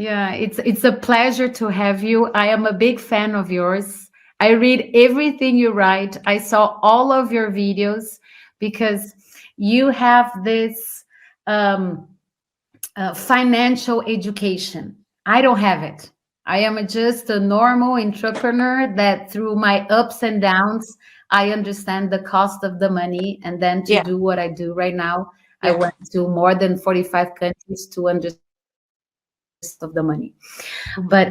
Yeah, it's a pleasure to have you. I am a big fan of yours. I read everything you write. I saw all of your videos because you have this um, financial education. I don't have it. I am just a normal entrepreneur that through my ups and downs, I understand the cost of the money. And then to Yeah, do what I do right now, I yeah. went to more than 45 countries to understand the cost of the money. But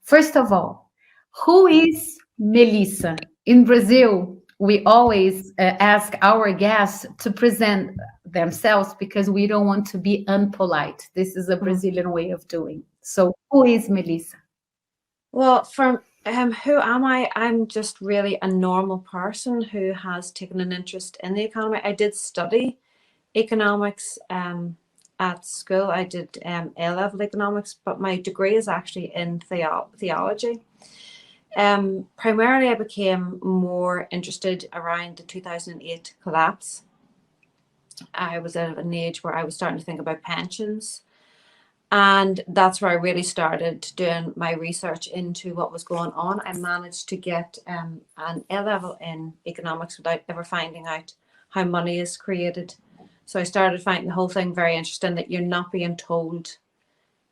first of all, who is Melissa? In Brazil, we always ask our guests to present themselves because we don't want to be unpolite. This is a Mhm. Brazilian way of doing. So, who is Melissa? Well, from who am I? I'm just really a normal person who has taken an interest in the economy. I did study economics at school. I did A-level economics, but my degree is actually in theology. Primarily, I became more interested around the 2008 collapse. I was at an age where I was starting to think about pensions. And that's where I really started doing my research into what was going on. I managed to get an A-level in economics without ever finding out how money is created. So I started finding the whole thing very interesting, that you're not being told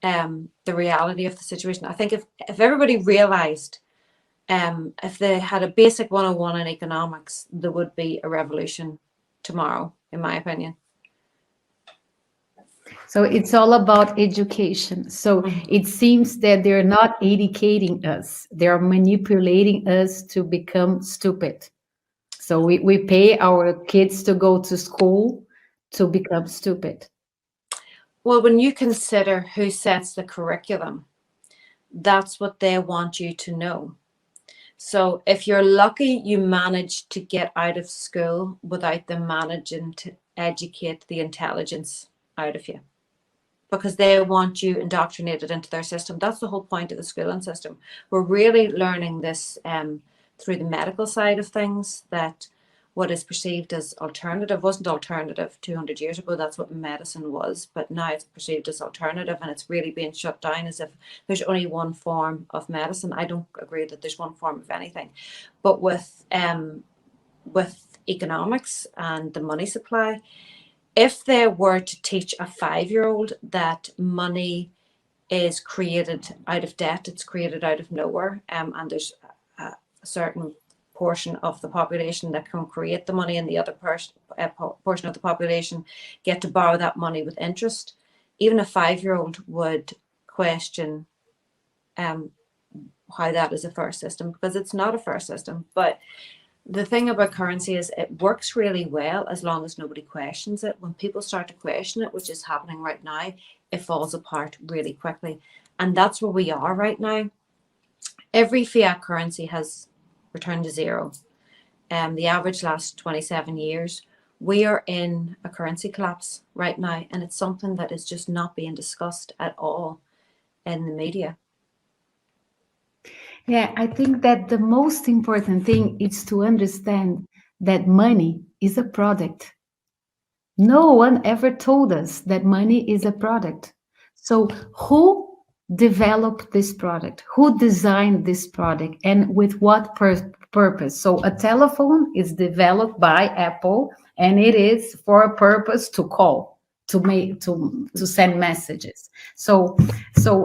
the reality of the situation. I think if everybody realized, if they had a basic 101 in economics, there would be a revolution tomorrow, in my opinion. So, it's all about education. So, Mhm. it seems that they're not educating us, they're manipulating us to become stupid. So, we pay our kids to go to school to become stupid. Well, when you consider who sets the curriculum, that's what they want you to know. So if you're lucky, you manage to get out of school without them managing to educate the intelligence out of you, because they want you indoctrinated into their system. That's the whole point of the schooling system. We're really learning this through the medical side of things, that what is perceived as alternative wasn't alternative 200 years ago. That's what medicine was, but now it's perceived as alternative, and it's really being shut down as if there's only one form of medicine. I don't agree that there's one form of anything, but with economics and the money supply, if they were to teach a 5-year-old that money is created out of debt, it's created out of nowhere, and there's a certain portion of the population that can create the money, and the other portion of the population get to borrow that money with interest, even a 5-year-old would question um, how that is a fair system, because it's not a fair system. But the thing about currency is it works really well as long as nobody questions it. When people start to question it, which is happening right now, it falls apart really quickly. And that's where we are right now. Every fiat currency has returned to zero. The average last 27 years. We are in a currency collapse right now, and it's something that is just not being discussed at all in the media. Yeah, I think that the most important thing is to understand that money is a product. No one ever told us that money is a product. So, who developed this product? Who designed this product? And with what purpose? So, a telephone is developed by Apple, and it is for a purpose to call, to send messages. So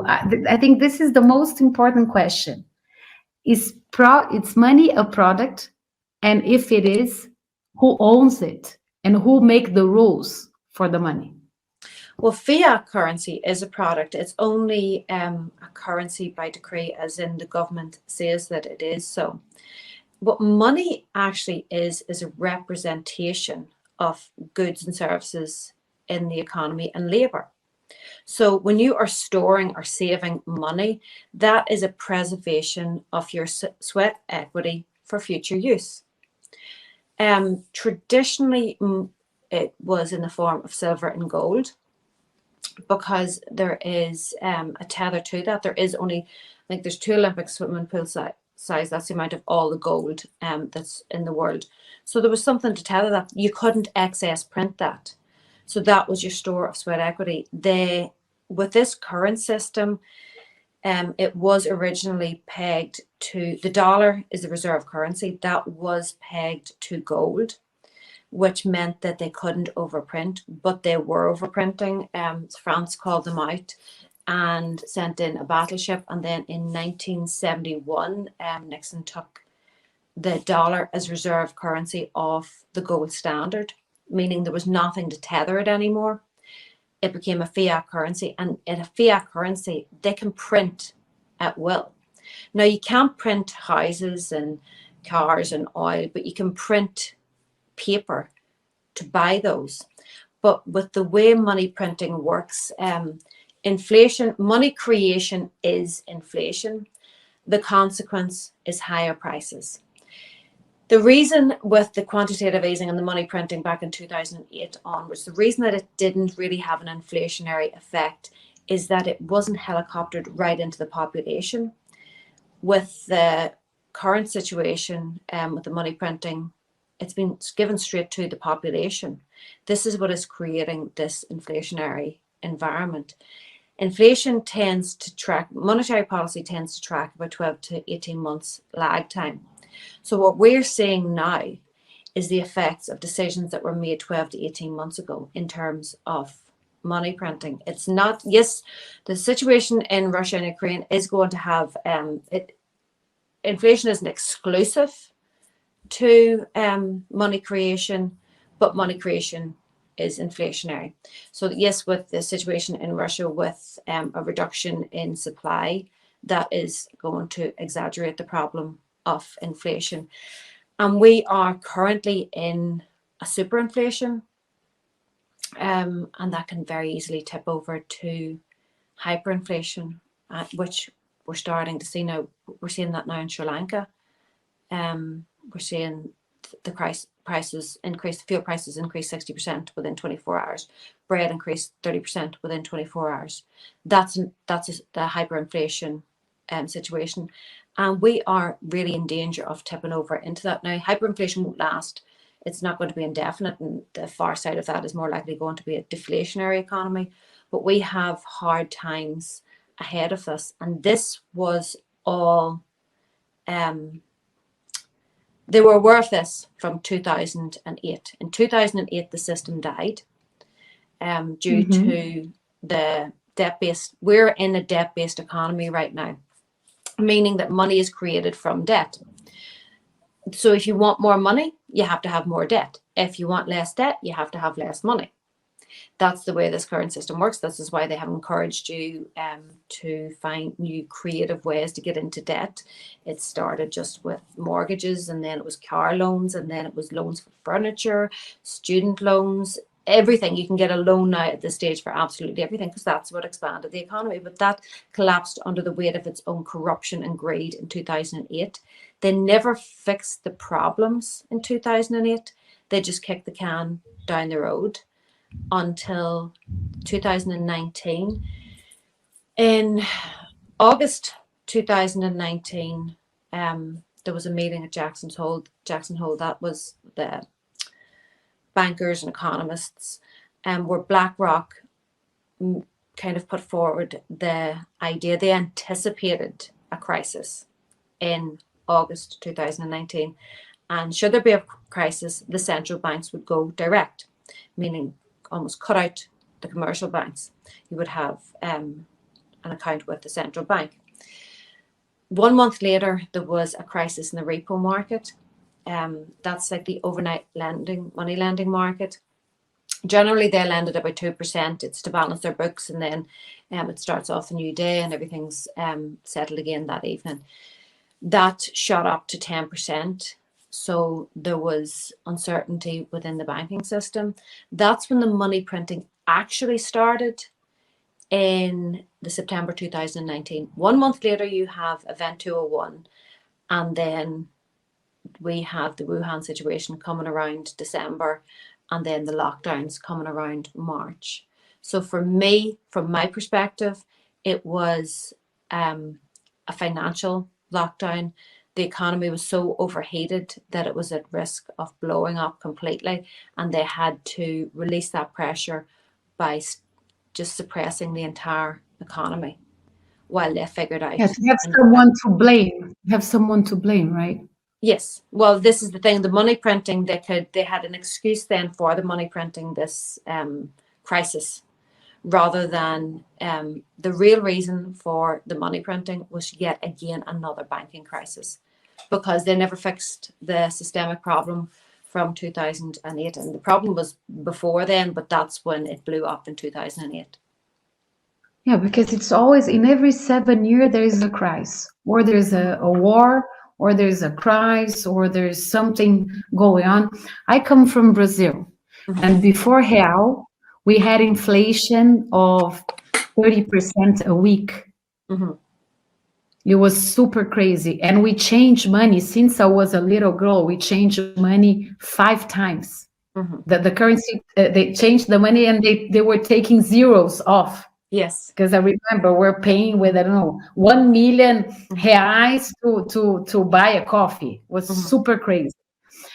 I think this is the most important question. Is money a product? And if it is, who owns it and who make the rules for the money? Well, fiat currency is a product. It's only a currency by decree, as in the government says that it is so. What money actually is a representation of goods and services in the economy and labor. So when you are storing or saving money, that is a preservation of your sweat equity for future use. Traditionally, it was in the form of silver and gold, because there is a tether to that. There is only, I think there's 2 Olympic swimming pool size. That's the amount of all the gold that's in the world. So there was something to tether that. You couldn't excess print that. So that was your store of sweat equity. with this current system, it was originally pegged to, the dollar is the reserve currency, that was pegged to gold, which meant that they couldn't overprint, but they were overprinting. France called them out and sent in a battleship. And then in 1971, Nixon took the dollar as reserve currency off the gold standard, meaning there was nothing to tether it anymore. It became a fiat currency, and in a fiat currency, they can print at will. Now, you can't print houses and cars and oil, but you can print paper to buy those. But with the way money printing works, inflation, money creation is inflation. The consequence is higher prices. The reason with the quantitative easing and the money printing back in 2008 onwards, the reason that it didn't really have an inflationary effect is that it wasn't helicoptered right into the population. With the current situation, with the money printing, it's been given straight to the population. This is what is creating this inflationary environment. Inflation tends to track, monetary policy tends to track about 12 to 18 months lag time. So what we're seeing now is the effects of decisions that were made 12 to 18 months ago in terms of money printing. It's not, yes, the situation in Russia and Ukraine is going to have, inflation isn't exclusive to money creation, but money creation is inflationary. So yes, with the situation in Russia, with a reduction in supply, that is going to exaggerate the problem of inflation. And we are currently in a superinflation, and that can very easily tip over to hyperinflation, which we're starting to see now. We're seeing that now in Sri Lanka. We're seeing the prices increase, fuel prices increase 60% within 24 hours. Bread increased 30% within 24 hours. That's the hyperinflation situation. And we are really in danger of tipping over into that now. Hyperinflation won't last. It's not going to be indefinite, and the far side of that is more likely going to be a deflationary economy. But we have hard times ahead of us. And this was all, they were aware of this from 2008. In 2008, the system died due to the debt-based, we're in a debt-based economy right now, meaning that money is created from debt. So if you want more money, you have to have more debt. If you want less debt, you have to have less money. That's the way this current system works. This is why they have encouraged you to find new creative ways to get into debt. It started just with mortgages, and then it was car loans, and then it was loans for furniture, student loans, everything. You can get a loan now at this stage for absolutely everything, because that's what expanded the economy. But that collapsed under the weight of its own corruption and greed in 2008. They never fixed the problems in 2008. They just kicked the can down the road until 2019. In August 2019, there was a meeting at Jackson Hole. That was the bankers and economists, where BlackRock kind of put forward the idea. They anticipated a crisis in August 2019, and should there be a crisis, the central banks would go direct, meaning almost cut out the commercial banks. You would have an account with the central bank. 1 month later, there was a crisis in the repo market. That's like the overnight lending, money lending market. Generally, they lend at about 2%. It's to balance their books, and then it starts off a new day and everything's settled again that evening. That shot up to 10%. So there was uncertainty within the banking system. That's when the money printing actually started, in the September 2019. 1 month later, you have Event 201, and then we have the Wuhan situation coming around December, and then the lockdowns coming around March. So for me, from my perspective, it was a financial lockdown. The economy was so overheated that it was at risk of blowing up completely, and they had to release that pressure by just suppressing the entire economy while they figured out. Yeah, to have someone to blame. Have someone to blame, right? Yes. Well, this is the thing. The money printing, they had an excuse then for the money printing this crisis, rather than the real reason for the money printing was yet again another banking crisis, because they never fixed the systemic problem from 2008. And the problem was before then, but that's when it blew up in 2008. Yeah, because it's always in every 7 years there is a crisis, or there's a war, or there's a crisis, or there's something going on. I come from Brazil, and before real, we had inflation of 30% a week. Mm-hmm. It was super crazy, and we changed money since I was a little girl. We changed money 5 times. Mm-hmm. The currency, they changed the money, and they were taking zeros off. Yes. Because I remember we're paying with, I don't know, 1 million reais to buy a coffee. It was super crazy.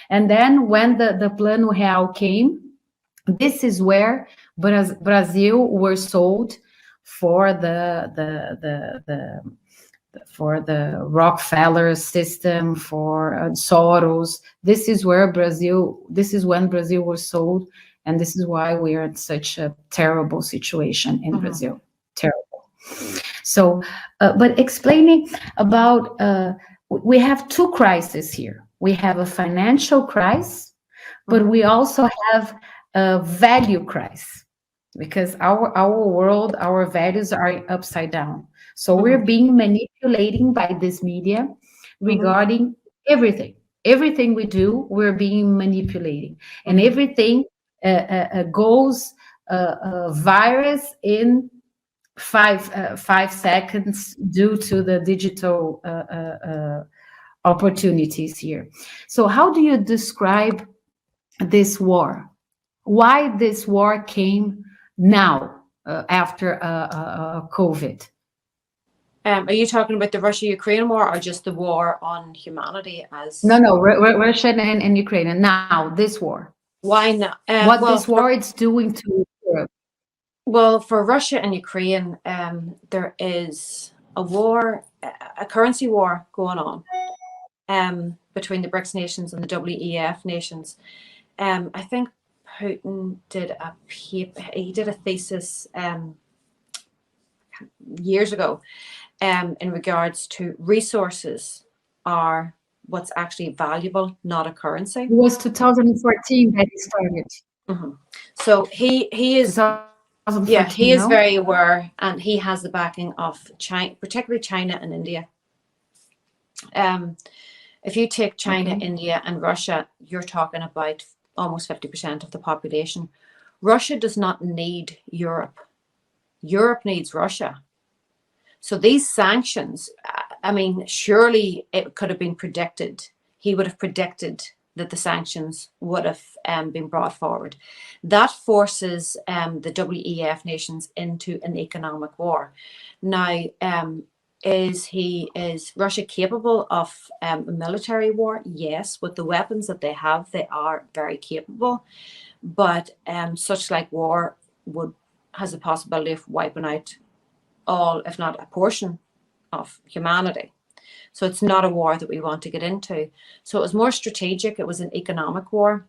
And then when the Plano Real came, this is where Brazil were sold for for the Rockefeller system, for Soros. This is when Brazil was sold, and this is why we are in such a terrible situation in Brazil. Terrible. So, but explaining about, we have 2 crises here. We have a financial crisis, but we also have a value crisis, because our world, our values are upside down. So we're being manipulating by this media regarding everything. Everything we do, we're being manipulating, and everything goes virus in 5 seconds due to the digital opportunities here. So how do you describe this war? Why this war came now after COVID? Are you talking about the Russia-Ukraine war, or just the war on humanity as? No, Russia and Ukraine. Now this war. Why not? What this war is doing to Europe? Well, for Russia and Ukraine, there is a war, a currency war going on between the BRICS nations and the WEF nations. I think Putin did a paper, he did a thesis years ago in regards to resources are what's actually valuable, not a currency. It was 2014 that he started. So he is, yeah, he is very aware, and he has the backing of China, particularly China and India. If you take China, India, and Russia, you're talking about almost 50% of the population. Russia does not need Europe. Europe needs Russia. So these sanctions, I mean, surely it could have been predicted. He would have predicted that the sanctions would have been brought forward. That forces the WEF nations into an economic war. Now, is Russia capable of a military war? Yes, with the weapons that they have, they are very capable. But such like war has a possibility of wiping out all, if not a portion of humanity. So it's not a war that we want to get into. So it was more strategic. It was an economic war.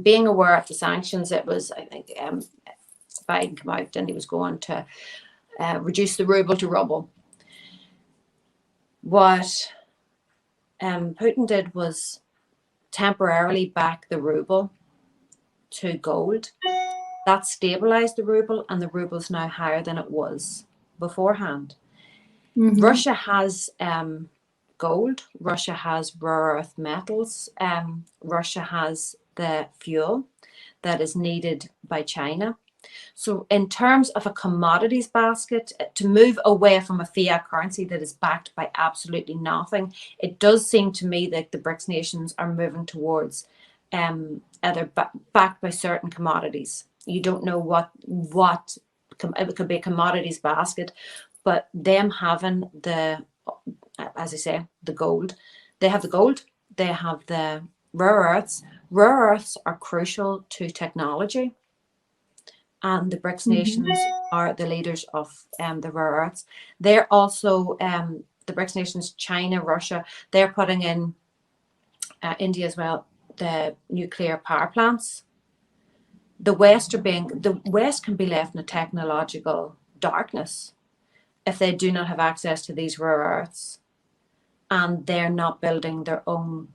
Being aware of the sanctions, it was, I think, Biden came out and he was going to reduce the ruble to rubble. What Putin did was temporarily back the ruble to gold. That stabilized the ruble, and the ruble is now higher than it was beforehand. Russia has gold. Russia has rare earth metals. Russia has the fuel that is needed by China. So in terms of a commodities basket, to move away from a fiat currency that is backed by absolutely nothing, it does seem to me that the BRICS nations are moving towards either backed by certain commodities. You don't know what it could be a commodities basket, but them having the, as I say, the gold, they have the gold, they have the rare earths. Rare earths are crucial to technology. and the BRICS Mhm. nations are the leaders of the rare earths. They're also the BRICS nations, China, Russia, they're putting in India as well, the nuclear power plants. The West can be left in a technological darkness if they do not have access to these rare earths, and they're not building their own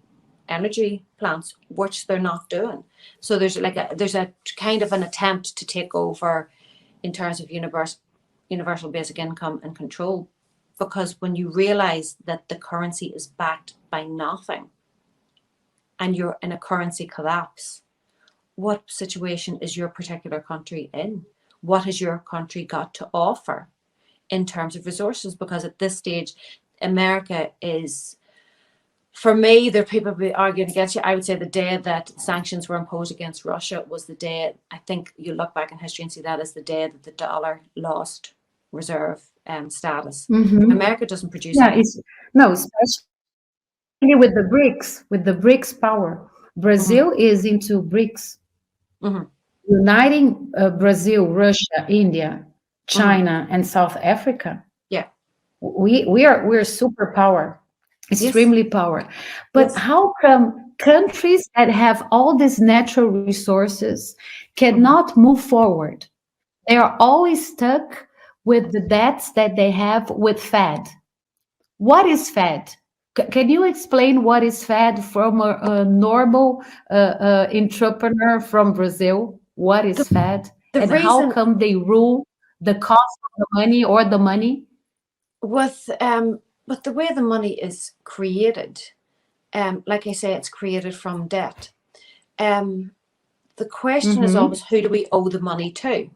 energy plants, which they're not doing. So there's a kind of an attempt to take over in terms of universal basic income and control, because when you realize that the currency is backed by nothing and you're in a currency collapse, what situation is your particular country in? What has your country got to offer in terms of resources? Because at this stage, America is, for me, there are people be arguing against you. I would say the day that sanctions were imposed against Russia was the day, I think you look back in history and see that as the day that the dollar lost reserve status. Mhm. America doesn't produce Yeah, anything. especially with the BRICS power. Mm-hmm. Brazil is into BRICS, Mm-hmm. uniting Brazil, Russia, India, Mm-hmm. China, and South Africa. Yeah. We're superpower, Yes. extremely power. But Yes. how come countries that have all these natural resources Mm-hmm. cannot move forward? They are always stuck with the debts that they have with Fed. What is Fed? Can you explain what is Fed from a normal entrepreneur from Brazil? What The, is Fed? the And how reason come they rule the cost of the money or the money? with the way the money is created, like I say, it's created from debt. The question is Mm-hmm. always, who do we owe the money to?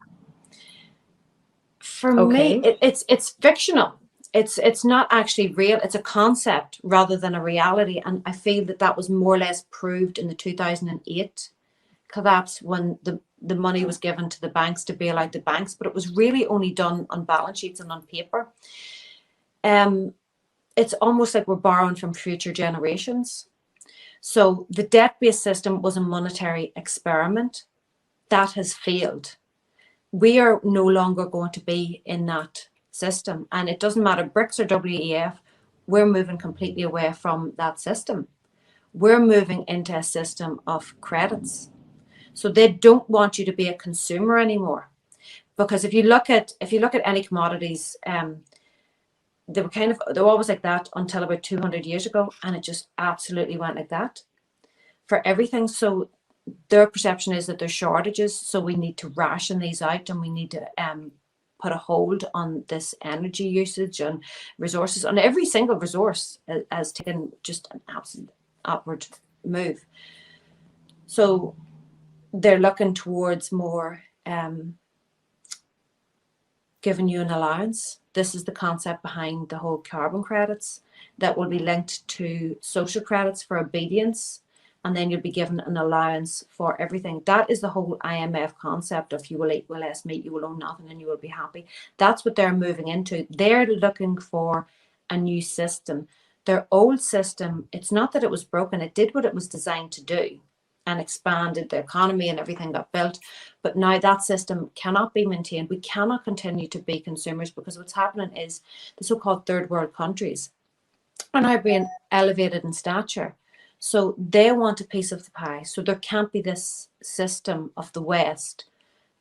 For me, Okay. it's fictional. It's not actually real. It's a concept rather than a reality. And I feel that was more or less proved in the 2008 collapse, when the money was given to the banks to bail out the banks, but it was really only done on balance sheets and on paper. It's almost like we're borrowing from future generations. So the debt-based system was a monetary experiment that has failed. We are no longer going to be in that system. And it doesn't matter, BRICS or WEF, we're moving completely away from that system. We're moving into a system of credits. So they don't want you to be a consumer anymore. Because if you look at any commodities, they were always like that until about 200 years ago, and it just absolutely went like that for everything. So their perception is that there's shortages, so we need to ration these out, and we need to put a hold on this energy usage and resources. And every single resource has taken just an absolute upward move. So they're looking towards more giving you an allowance. This is the concept behind the whole carbon credits that will be linked to social credits for obedience, and then you'll be given an allowance for everything. That is the whole IMF concept of you will eat with less meat, you will own nothing, and you will be happy. That's what they're moving into. They're looking for a new system. Their old system, it's not that it was broken, it did what it was designed to do and expanded the economy and everything got built. But now that system cannot be maintained. We cannot continue to be consumers, because what's happening is the so-called third world countries are now being elevated in stature. So they want a piece of the pie. So there can't be this system of the West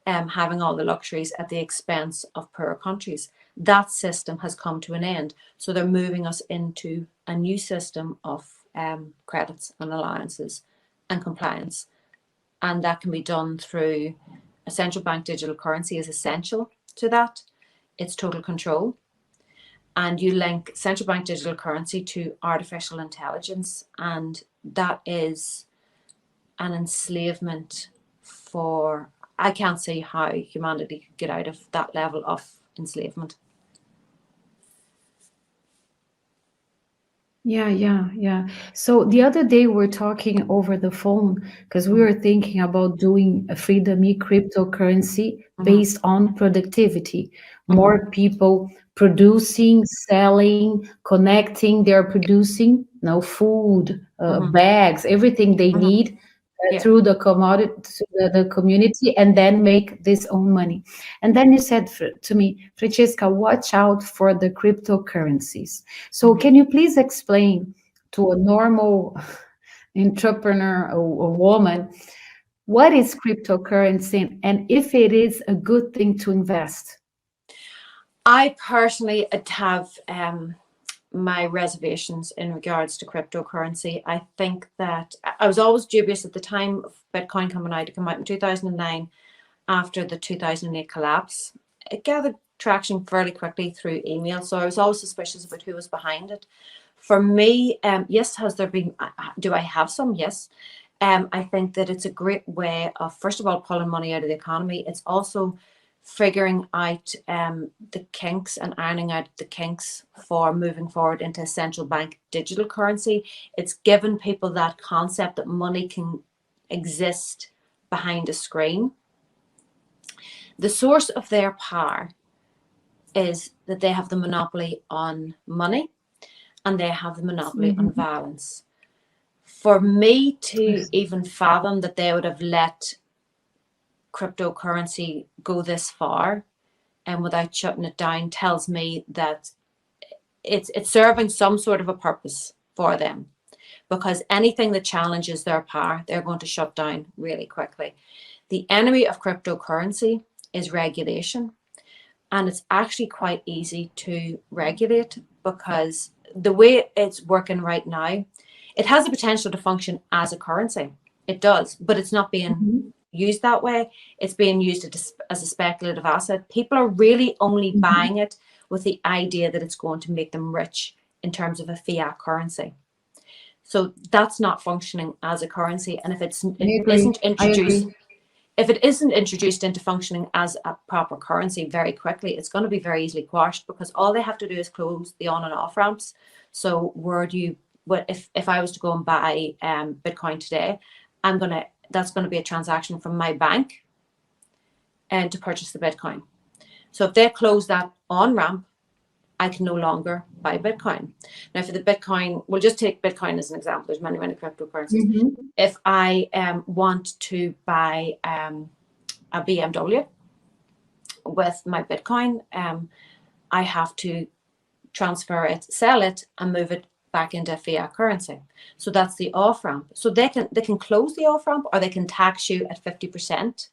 having all the luxuries at the expense of poorer countries. That system has come to an end. So they're moving us into a new system of credits and allowances and compliance. And that can be done through a central bank digital currency is essential to that. It's total control. And you link central bank digital currency to artificial intelligence. And that is an enslavement for, I can't see how humanity could get out of that level of enslavement. Yeah. So the other day we're talking over the phone because we Mm-hmm. were thinking about doing a FreedomeE cryptocurrency Mm-hmm. based on productivity. Mm-hmm. More people producing, selling, connecting. They're producing, food, Mm-hmm. bags, everything they Mm-hmm. need Yeah. through the commodity, to the community, and then make this own money. And then you said to me, Francesca, watch out for the cryptocurrencies. So can you please explain to a normal entrepreneur or woman what is cryptocurrency and if it is a good thing to invest? I personally have my reservations in regards to cryptocurrency. I think that I was always dubious at the time of Bitcoin coming out. It came out in 2009 after the 2008 collapse. It gathered traction fairly quickly through email, so I was always suspicious about who was behind it. For me, yes, has there been, do I have some? Yes. I think that it's a great way of, first of all, pulling money out of the economy. It's also figuring out the kinks and ironing out the kinks for moving forward into a central bank digital currency. It's given people that concept that money can exist behind a screen. The source of their power is that they have the monopoly on money and they have the monopoly on violence. For me to even fathom that they would have let cryptocurrency go this far and without shutting it down tells me that it's serving some sort of a purpose for them, because anything that challenges their power, they're going to shut down really quickly. The enemy of cryptocurrency is regulation, and it's actually quite easy to regulate because the way it's working right now, it has the potential to function as a currency. It does, but it's not being used that way. It's being used as a speculative asset. People are really only buying it with the idea that it's going to make them rich in terms of a fiat currency. So that's not functioning as a currency. And if it isn't introduced into functioning as a proper currency very quickly, it's going to be very easily quashed, because all they have to do is close the on and off ramps. So if I was to go and buy Bitcoin today, that's going to be a transaction from my bank and to purchase the Bitcoin. So if they close that on ramp, I can no longer buy Bitcoin. Now, for the Bitcoin, we'll just take Bitcoin as an example. There's many, many cryptocurrencies. If I want to buy a BMW with my Bitcoin, I have to transfer it, sell it, and move it back into fiat currency. So that's the off ramp. So they can close the off ramp, or they can tax you at 50%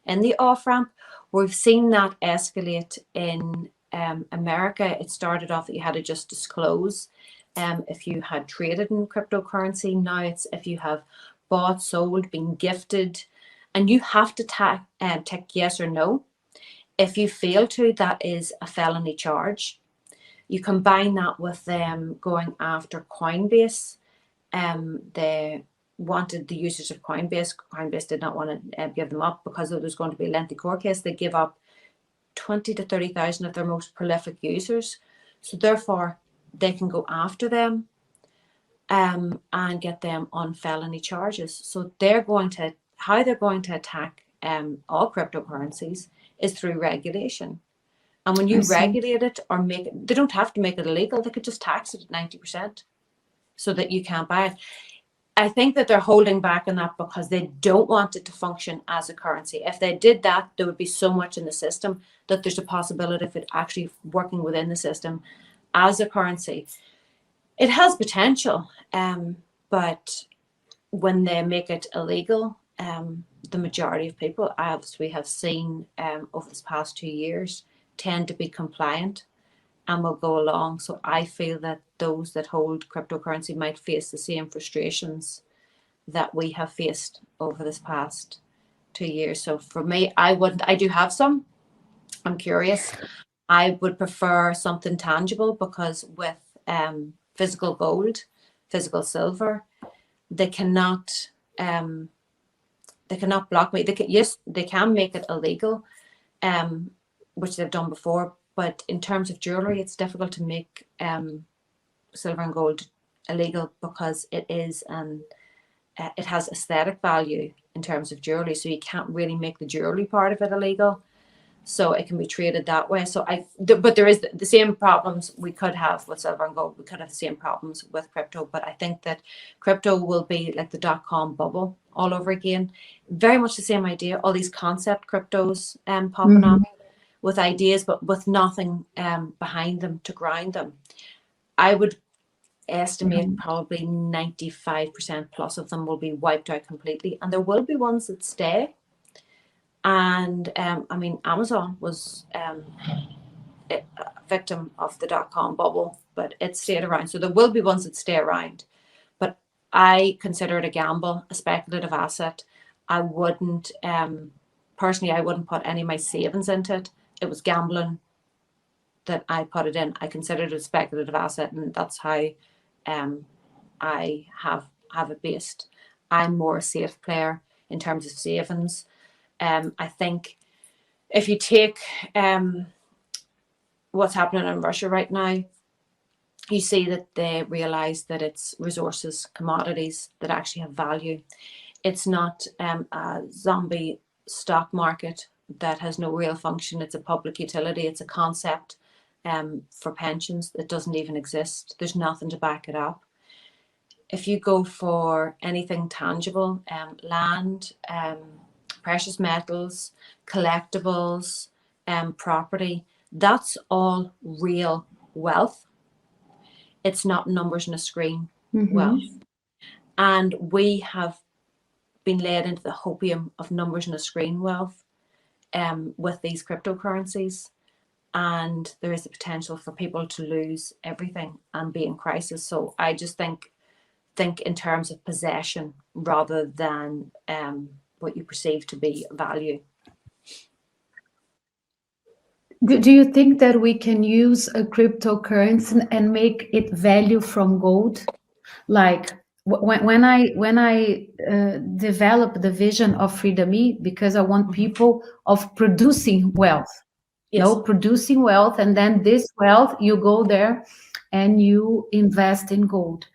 in the off ramp. We've seen that escalate in America. It started off that you had to just disclose if you had traded in cryptocurrency. Now it's if you have bought, sold, been gifted, and you have to tick yes or no. If you fail to, that is a felony charge. You combine that with them going after Coinbase. They wanted the users of Coinbase. Coinbase did not want to give them up because there was going to be a lengthy court case. They give up 20 to 30,000 of their most prolific users. So therefore, they can go after them and get them on felony charges. So how they're going to attack all cryptocurrencies is through regulation. And when you regulate it or make it, they don't have to make it illegal. They could just tax it at 90% so that you can't buy it. I think that they're holding back on that because they don't want it to function as a currency. If they did that, there would be so much in the system that there's a possibility of it actually working within the system as a currency. It has potential, but when they make it illegal, the majority of people, as we have seen over this past 2 years, tend to be compliant and will go along. So I feel that those that hold cryptocurrency might face the same frustrations that we have faced over this past 2 years. So for me, I do have some. I'm curious. I would prefer something tangible, because with physical gold, physical silver, they cannot block me. They can make it illegal, which they've done before. But in terms of jewelry, it's difficult to make silver and gold illegal, because it has aesthetic value in terms of jewelry. So you can't really make the jewelry part of it illegal. So it can be traded that way. So but there is the same problems we could have with silver and gold. We could have the same problems with crypto. But I think that crypto will be like the dot-com bubble all over again. Very much the same idea. All these concept cryptos popping up with ideas, but with nothing behind them to ground them. I would estimate probably 95% plus of them will be wiped out completely, and there will be ones that stay. And I mean, Amazon was a victim of the dot-com bubble, but it stayed around. So there will be ones that stay around. But I consider it a gamble, a speculative asset. I wouldn't, personally, I wouldn't put any of my savings into it. It was gambling that I put it in. I considered it a speculative asset, and that's how I have it based. I'm more a safe player in terms of savings. I think if you take what's happening in Russia right now, you see that they realize that it's resources, commodities that actually have value. It's not a zombie stock market that has no real function. It's a public utility. It's a concept for pensions that doesn't even exist. There's nothing to back it up. If you go for anything tangible, land, precious metals, collectibles, property, that's all real wealth. It's not numbers on a screen wealth. And we have been led into the hopium of numbers on a screen wealth with these cryptocurrencies. And there is the potential for people to lose everything and be in crisis. So I just think in terms of possession rather than what you perceive to be value. Do you think that we can use a cryptocurrency and make it value from gold? Like when I develop the vision of FreedomeE, because I want people of producing wealth, producing wealth, and then this wealth, you go there and you invest in gold.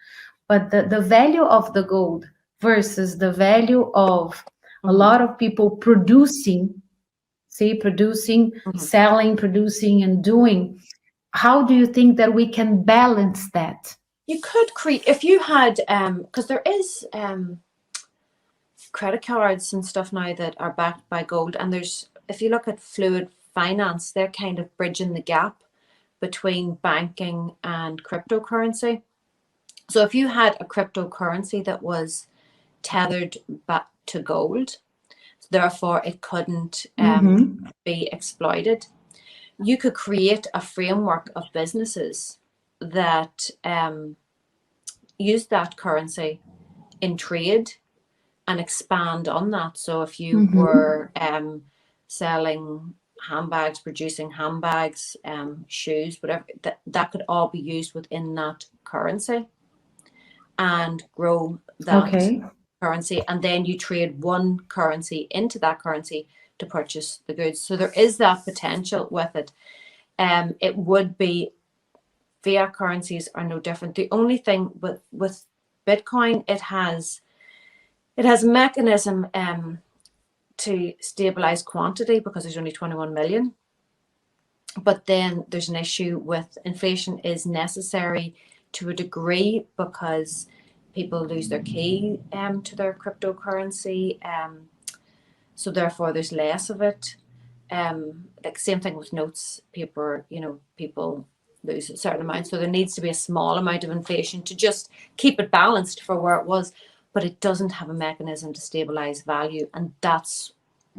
But the value of the gold versus the value of a lot of people producing, selling, producing, and doing. How do you think that we can balance that? You could create, if you had, because there is credit cards and stuff now that are backed by gold. And there's, if you look at fluid finance, they're kind of bridging the gap between banking and cryptocurrency. So if you had a cryptocurrency that was tethered back to gold, therefore it couldn't be exploited, you could create a framework of businesses that use that currency in trade and expand on that. So if you were selling handbags, producing handbags, shoes, whatever, that could all be used within that currency and grow that currency. And then you trade one currency into that currency to purchase the goods. So there is that potential with it. It would be, fiat currencies are no different. The only thing with Bitcoin, it has a mechanism to stabilize quantity because there's only 21 million. But then there's an issue with inflation is necessary to a degree because people lose their key to their cryptocurrency. So therefore there's less of it. Like same thing with notes, paper, people lose a certain amount. So there needs to be a small amount of inflation to just keep it balanced for where it was, but it doesn't have a mechanism to stabilize value. And that's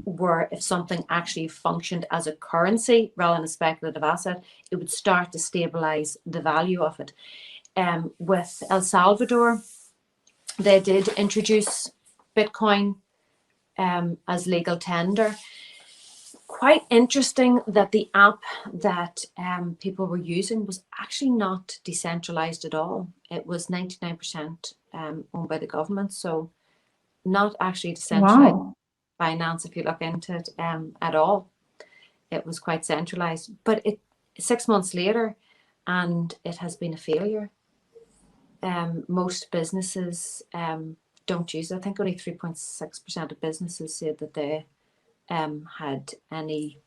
where if something actually functioned as a currency rather than a speculative asset, it would start to stabilize the value of it. With El Salvador, they did introduce Bitcoin as legal tender. Quite interesting that the app that people were using was actually not decentralized at all. It was 99% owned by the government, so not actually decentralized finance if you look into it at all. It was quite centralized, but 6 months later, and it has been a failure. Most businesses don't use it. I think only 3.6% of businesses said that they had any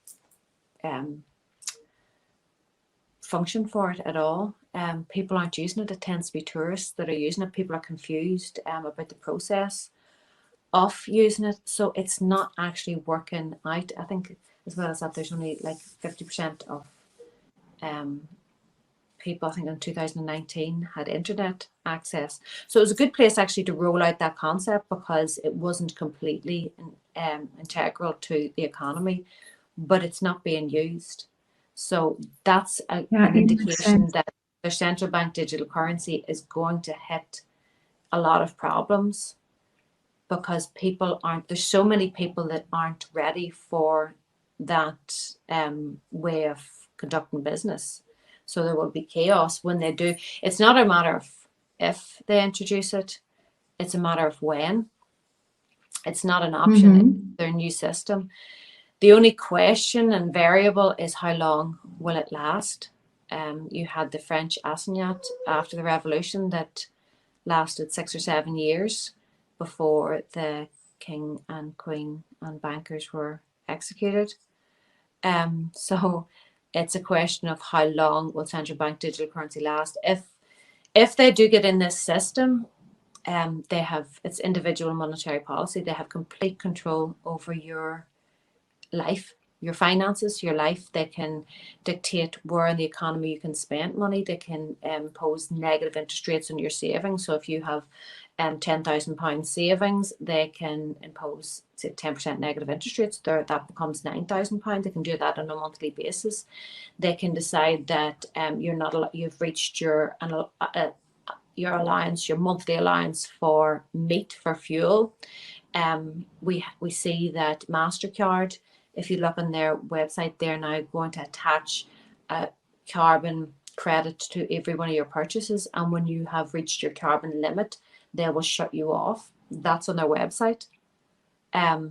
function for it at all. People aren't using it. It tends to be tourists that are using it. People are confused about the process of using it, so it's not actually working out. I think as well as that, there's only like 50% of people, I think in 2019, had internet access. So it was a good place actually to roll out that concept, because it wasn't completely integral to the economy, but it's not being used. So that's an indication that the central bank digital currency is going to hit a lot of problems, because people aren't, there's so many people that aren't ready for that way of conducting business. So there will be chaos when they do. It's not a matter of if they introduce it, it's a matter of when. It's not an option in their new system. The only question and variable is how long will it last? You had the French assignat after the revolution that lasted 6 or 7 years before the king and queen and bankers were executed. So it's a question of how long will central bank digital currency last. If they do get in this system, they have, it's individual monetary policy. They have complete control over your life, your finances, your life. They can dictate where in the economy you can spend money. They can impose negative interest rates on your savings. So if you have £10,000 savings, they can impose, say, 10% negative interest rates. That becomes £9,000. They can do that on a monthly basis. They can decide that you've reached your allowance, your monthly allowance for meat, for fuel. We see that MasterCard, if you look on their website, they're now going to attach a carbon credit to every one of your purchases. And when you have reached your carbon limit, they will shut you off. That's on their website.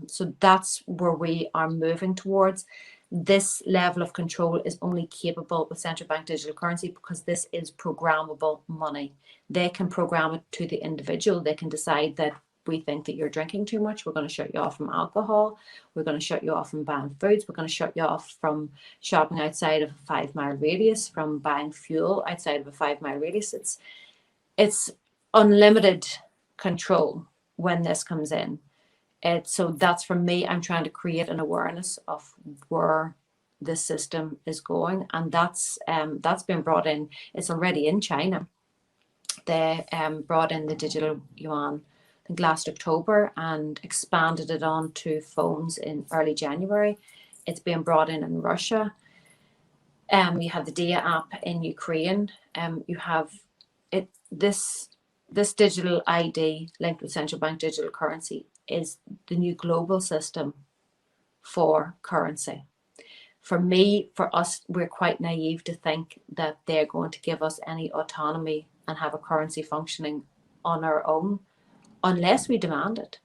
So that's where we are moving towards. This level of control is only capable with central bank digital currency because this is programmable money. They can program it to the individual. They can decide that we think that you're drinking too much, we're going to shut you off from alcohol, we're going to shut you off from buying foods, we're going to shut you off from shopping outside of a 5-mile radius, from buying fuel outside of a 5-mile radius. It's unlimited control when this comes in. So that's, for me, I'm trying to create an awareness of where this system is going, and that's been brought in. It's already in China. They brought in the digital yuan, I think last October, and expanded it onto phones in early January. It's being brought in Russia. You have the Dia app in Ukraine. You have it. This digital ID linked with central bank digital currency is the new global system for currency. For me, for us, we're quite naive to think that they're going to give us any autonomy and have a currency functioning on our own, unless we demand it,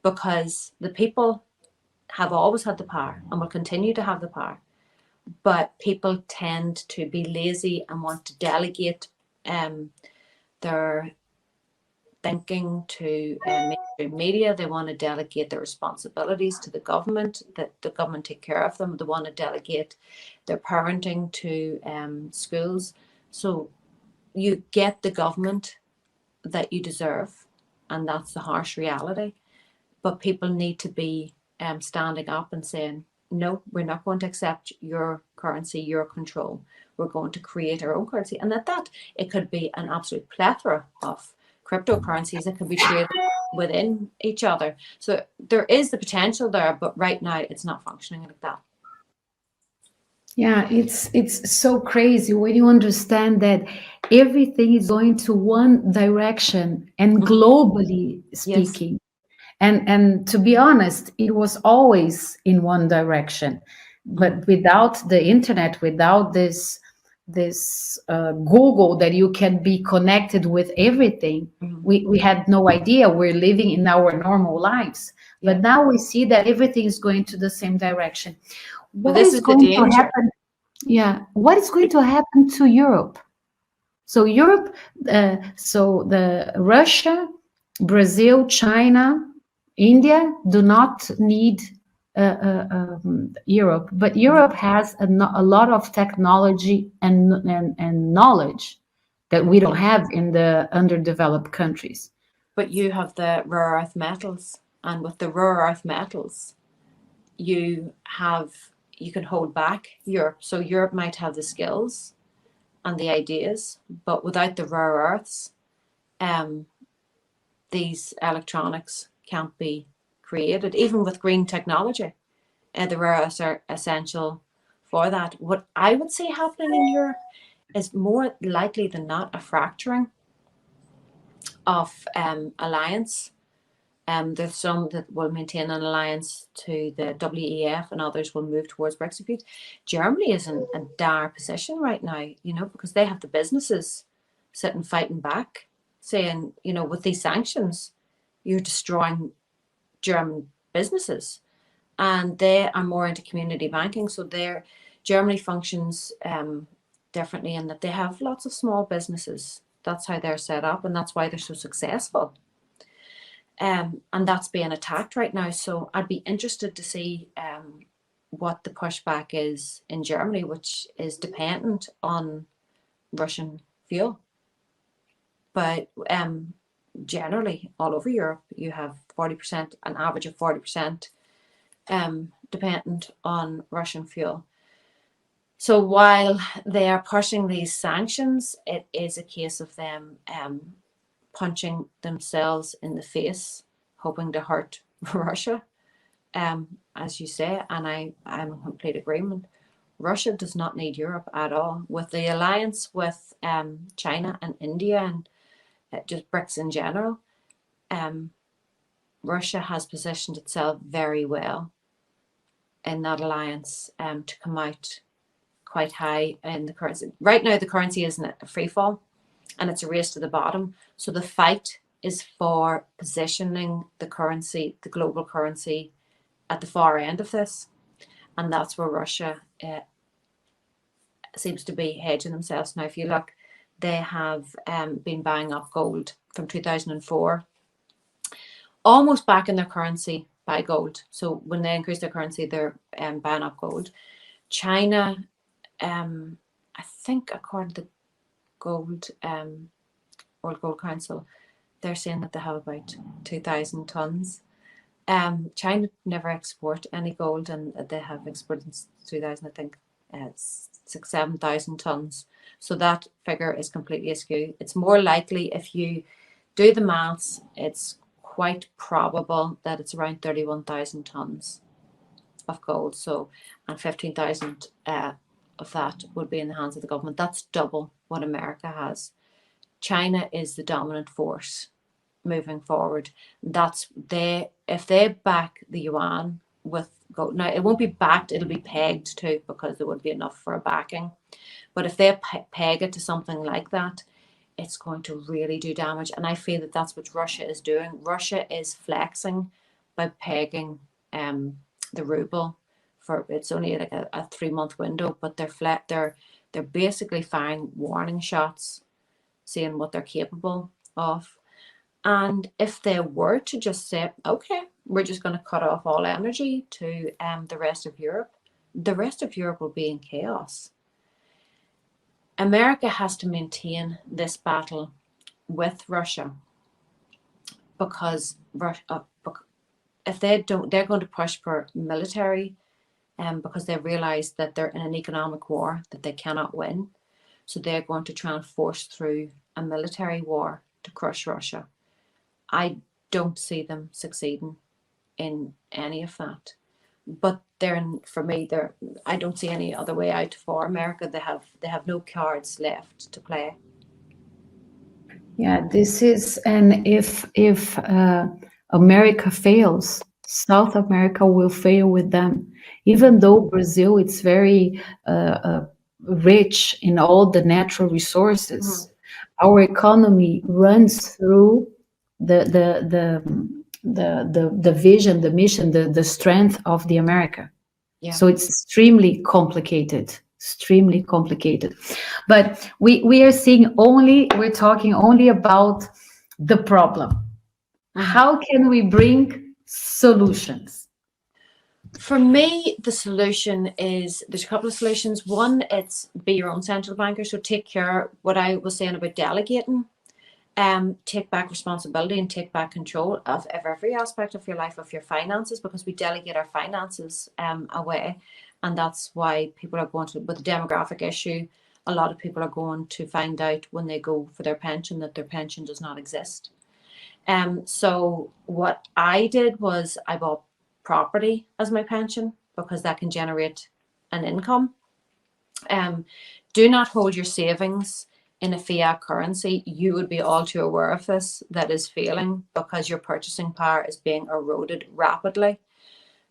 because the people have always had the power and will continue to have the power, but people tend to be lazy and want to delegate their thinking to mainstream media. They want to delegate their responsibilities to the government, that the government take care of them. They want to delegate their parenting to schools. So you get the government that you deserve, and that's the harsh reality. But people need to be standing up and saying, no, we're not going to accept your currency, your control. We're going to create our own currency. And that it could be an absolute plethora of cryptocurrencies that can be traded within each other. So there is the potential there, but right now it's not functioning like that. Yeah, it's so crazy when you understand that everything is going to one direction, and globally speaking. Yes. And to be honest, it was always in one direction. But without the internet, without this Google that you can be connected with everything, we had no idea. We're living in our normal lives. Yeah. But now we see that everything is going to the same direction. What is going to happen? Yeah, what is going to happen to Europe? So Europe, so the Russia, Brazil, China, India do not need Europe, but Europe has a lot of technology and knowledge that we don't have in the underdeveloped countries. But you have the rare earth metals, and with the rare earth metals, you can hold back Europe. So Europe might have the skills and the ideas, but without the rare earths, these electronics can't be created. Even with green technology, the rare earths are essential for that. What I would see happening in Europe is more likely than not a fracturing of alliance. There's some that will maintain an alliance to the WEF, and others will move towards Brexit. Germany is in a dire position right now, because they have the businesses sitting fighting back, saying, with these sanctions, you're destroying German businesses, and they are more into community banking. So Germany functions differently in that they have lots of small businesses. That's how they're set up, and that's why they're so successful. And that's being attacked right now. So I'd be interested to see what the pushback is in Germany, which is dependent on Russian fuel. But generally, all over Europe, you have 40%, an average of 40% dependent on Russian fuel. So while they are pushing these sanctions, it is a case of them punching themselves in the face, hoping to hurt Russia, as you say, and I'm in complete agreement. Russia does not need Europe at all. With the alliance with China and India and just BRICS in general, Russia has positioned itself very well in that alliance to come out quite high in the currency. Right now, the currency is in a free fall, and it's a race to the bottom. So the fight is for positioning the currency, the global currency, at the far end of this. And that's where Russia seems to be hedging themselves. Now, if you look, they have been buying up gold from 2004, almost back in their currency by gold. So when they increase their currency, they're buying up gold. China, I think according to Gold, World Gold Council, they're saying that they have about 2,000 tons. China never export any gold, and they have exported since 2000, I think, 7,000 tons. So that figure is completely askew. It's more likely, if you do the maths, it's quite probable that it's around 31,000 tons of gold. So, and 15,000 of that would be in the hands of the government. That's double what America has. China is the dominant force moving forward. If they back the yuan with gold, now it won't be backed, it'll be pegged to, because there would be enough for a backing. But if they peg it to something like that, it's going to really do damage. And I feel that that's what Russia is doing. Russia is flexing by pegging the ruble. It's only like a 3-month window, but they're basically firing warning shots, seeing what they're capable of. And if they were to just say, okay, we're just going to cut off all energy to the rest of Europe will be in chaos. America has to maintain this battle with Russia, because if they don't, they're going to push for military, because they realize that they're in an economic war that they cannot win. So they're going to try and force through a military war to crush Russia. I don't see them succeeding in any of that. But I don't see any other way out for America. They have no cards left to play. Yeah, this is, and if America fails, South America will fail with them. Even though Brazil is very rich in all the natural resources, our economy runs through the vision, the mission, the strength of the America. Yeah. So it's extremely complicated. But we are we're talking only about the problem. How can we bring solutions? For me, the solution is, there's a couple of solutions. One, it's be your own central banker. So take care, what I was saying about delegating, take back responsibility and take back control of every aspect of your life, of your finances, because we delegate our finances away. And that's why people are going to, with the demographic issue, a lot of people are going to find out when they go for their pension that their pension does not exist. So what I did was I bought property as my pension because that can generate an income. Do not hold your savings in a fiat currency. You would be all too aware of this, that is failing because your purchasing power is being eroded rapidly.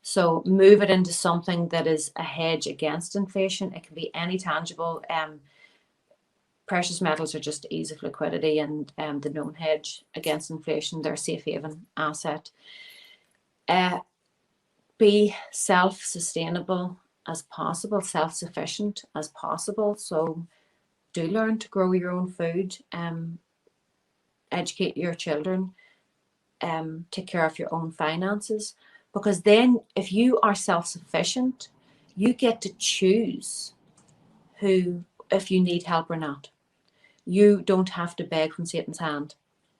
So move it into something that is a hedge against inflation. It can be any tangible. Precious metals are just ease of liquidity and the known hedge against inflation. They're a safe haven asset. Be self-sustainable as possible, self-sufficient as possible. So do learn to grow your own food, educate your children, take care of your own finances. Because then if you are self-sufficient, you get to choose who, if you need help or not. You don't have to beg from Satan's hand.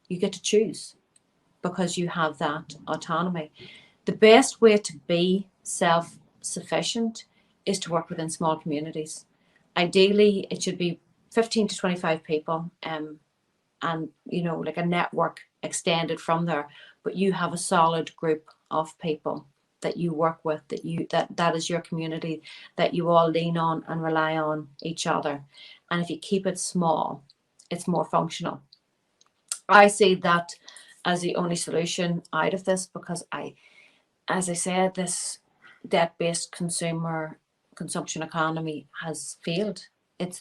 You get to choose because you have that autonomy. The best way to be self-sufficient is to work within small communities. Ideally, it should be 15 to 25 people, and like a network extended from there. But you have a solid group of people that you work with, that is your community, that you all lean on and rely on each other. And if you keep it small, it's more functional. I see that as the only solution out of this because as I said, this debt-based consumption economy has failed.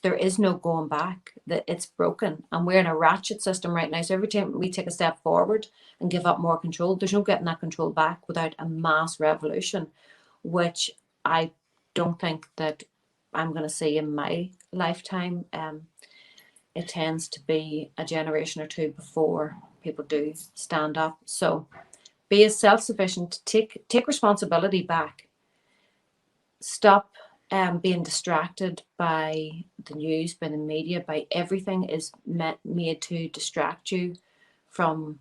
There is no going back. That it's broken, and we're in a ratchet system right now. So every time we take a step forward and give up more control, there's no getting that control back without a mass revolution, which I don't think that I'm going to see in my lifetime. It tends to be a generation or two before people do stand up. So be as self-sufficient, take responsibility back. Stop being distracted by the news, by the media, by everything is made to distract you from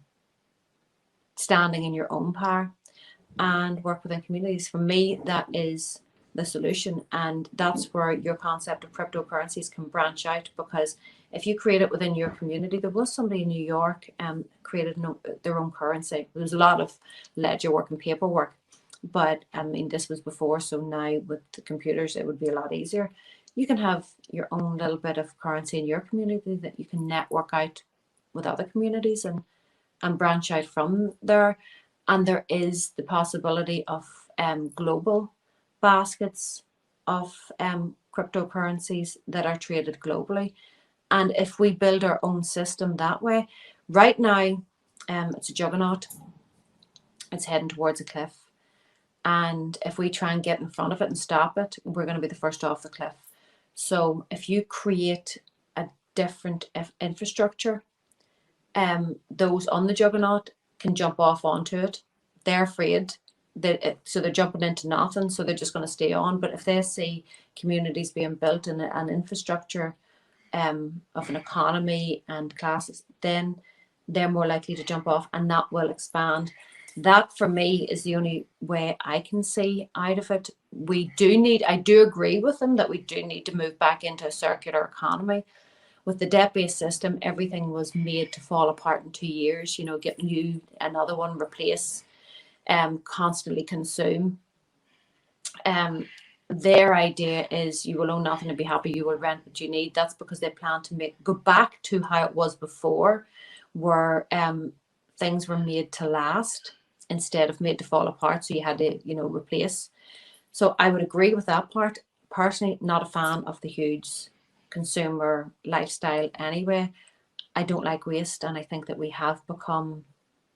standing in your own power, and work within communities. For me, that is the solution. And that's where your concept of cryptocurrencies can branch out, because if you create it within your community, there was somebody in New York created their own currency. There was a lot of ledger work and paperwork, but I mean, this was before, so now with the computers, it would be a lot easier. You can have your own little bit of currency in your community that you can network out with other communities and branch out from there. And there is the possibility of global baskets of cryptocurrencies that are traded globally. And if we build our own system that way, right now, it's a juggernaut. It's heading towards a cliff. And if we try and get in front of it and stop it, we're going to be the first off the cliff. So if you create a different infrastructure, those on the juggernaut can jump off onto it. They're afraid so they're jumping into nothing, so they're just going to stay on. But if they see communities being built and an infrastructure of an economy and classes, then they're more likely to jump off, and that will expand. That for me is the only way I can see out of it. I do agree with them that we do need to move back into a circular economy. With the debt-based system, everything was made to fall apart in 2 years. Get new, another one, replace, constantly consume. Their idea is you will own nothing and be happy. You will rent what you need. That's because they plan to go back to how it was before, where things were made to last instead of made to fall apart. So you had to, replace. So I would agree with that part. Personally, not a fan of the huge consumer lifestyle anyway. I don't like waste, and I think that we have become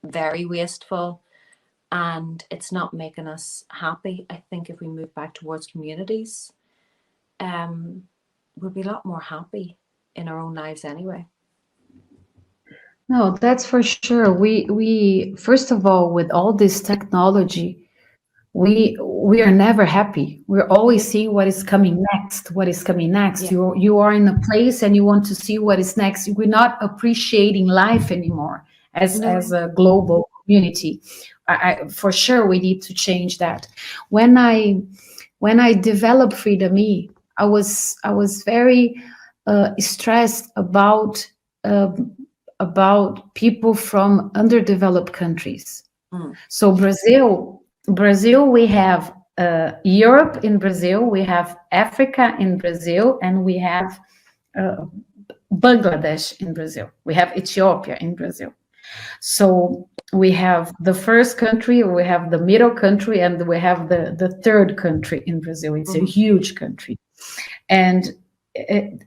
very wasteful, and it's not making us happy. I think if we move back towards communities, we'll be a lot more happy in our own lives anyway. No, that's for sure. We first of all, with all this technology, we are never happy. We're always seeing what is coming next, what is coming next. Yeah. You are in a place and you want to see what is next. We're not appreciating life anymore No. as a global community. For sure we need to change that. When I developed FreedomeE, I was very stressed about people from underdeveloped countries. Mm. So Brazil, we have Europe in Brazil, we have Africa in Brazil, and we have uh, Bangladesh in Brazil. We have Ethiopia in Brazil. So we have the first country, we have the middle country, and we have the third country in Brazil. It's a huge country. And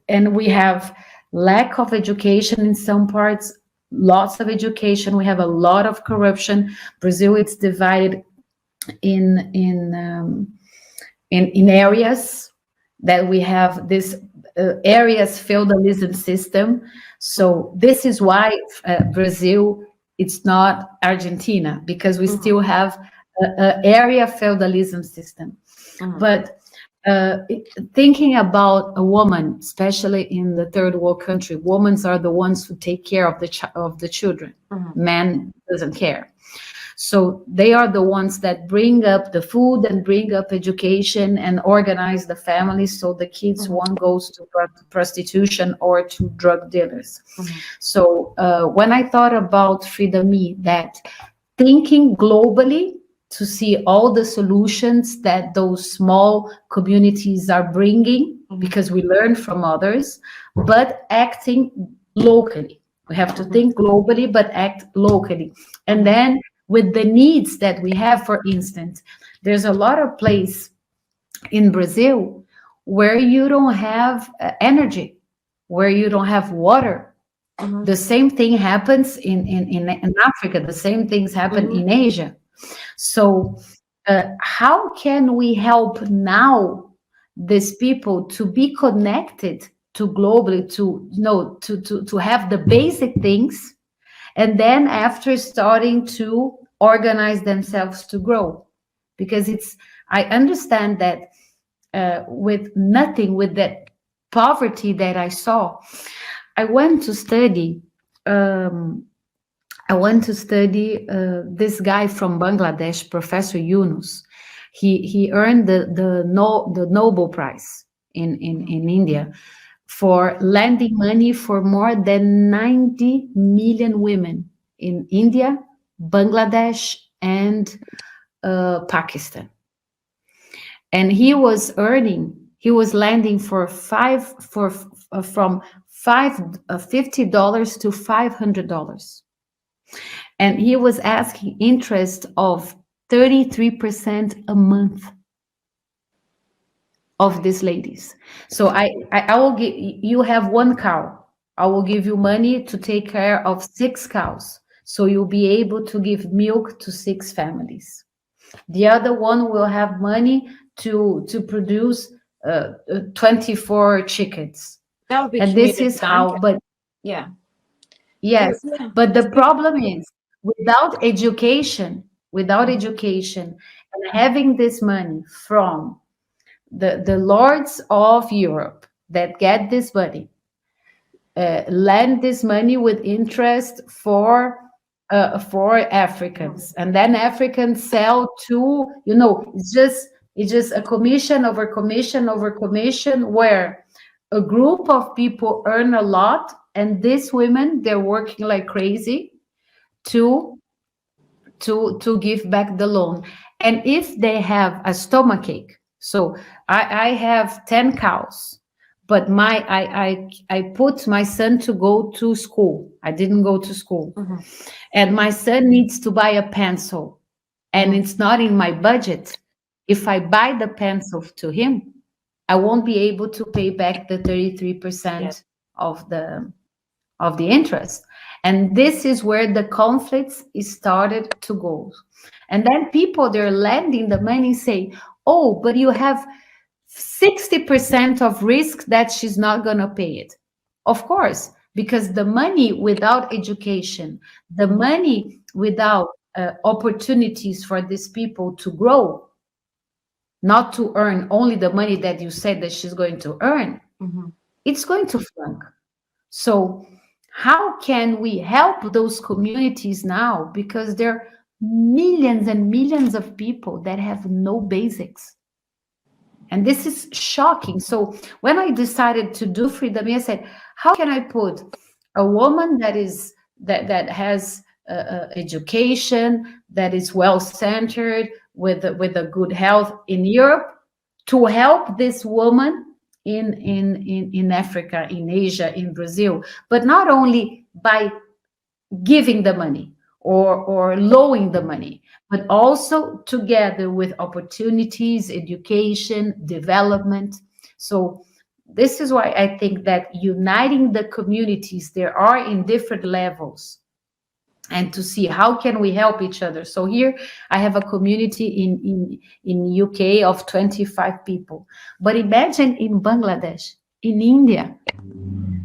and we have lack of education in some parts, lots of education. We have a lot of corruption. Brazil, it's divided in in areas that we have this areas feudalism system. So this is why Brazil, it's not Argentina, because we still have a area feudalism system. But thinking about a woman, especially in the third world country, women are the ones who take care of the children. Man doesn't care. So they are the ones that bring up the food and bring up education and organize the family so the kids won't go to prostitution or to drug dealers. So when I thought about FreedomeE, that thinking globally to see all the solutions that those small communities are bringing, because we learn from others, but acting locally. We have to think globally, but act locally. And then with the needs that we have, for instance, there's a lot of place in Brazil where you don't have energy, where you don't have water. The same thing happens in Africa. The same things happen in Asia. So how can we help now these people to be connected to globally, to have the basic things, and then after starting to organize themselves to grow? Because I understand that with nothing, with that poverty that I saw, I went to study this guy from Bangladesh, Professor Yunus. He earned the Nobel Prize in India for lending money for more than 90 million women in India, Bangladesh, and Pakistan. And he was lending from $50 to $500. And he was asking interest of 33% a month of these ladies. So I will give you, have one cow, I will give you money to take care of 6 cows, so you'll be able to give milk to 6 families. The other one will have money to produce 24 chickens. That would be And this is how, but yeah. Yes, but the problem is without education, and having this money from the lords of Europe that get this money, lend this money with interest for Africans, and then Africans sell to, it's just a commission over commission over commission, where a group of people earn a lot, and these women, they're working like crazy to give back the loan. And if they have a stomachache, so I have 10 cows, but I put my son to go to school. I didn't go to school. And my son needs to buy a pencil, and it's not in my budget. If I buy the pencil to him, I won't be able to pay back the 33% of the interest. And this is where the conflicts started to go. And then people, they're lending the money, say, oh, but you have 60% of risk that she's not going to pay it. Of course, because the money without education, the money without opportunities for these people to grow, not to earn only the money that you said that she's going to earn, it's going to flunk. So how can we help those communities now? Because there are millions and millions of people that have no basics. And this is shocking. So when I decided to do FreedomeE, I said, how can I put a woman that has education, that is well centered, with a good health in Europe, to help this woman in Africa, in Asia, in Brazil, but not only by giving the money or loaning the money, but also together with opportunities, education, development. So this is why I think that uniting the communities there are in different levels, and to see how can we help each other. So here I have a community in UK of 25 people, but imagine in Bangladesh, in India,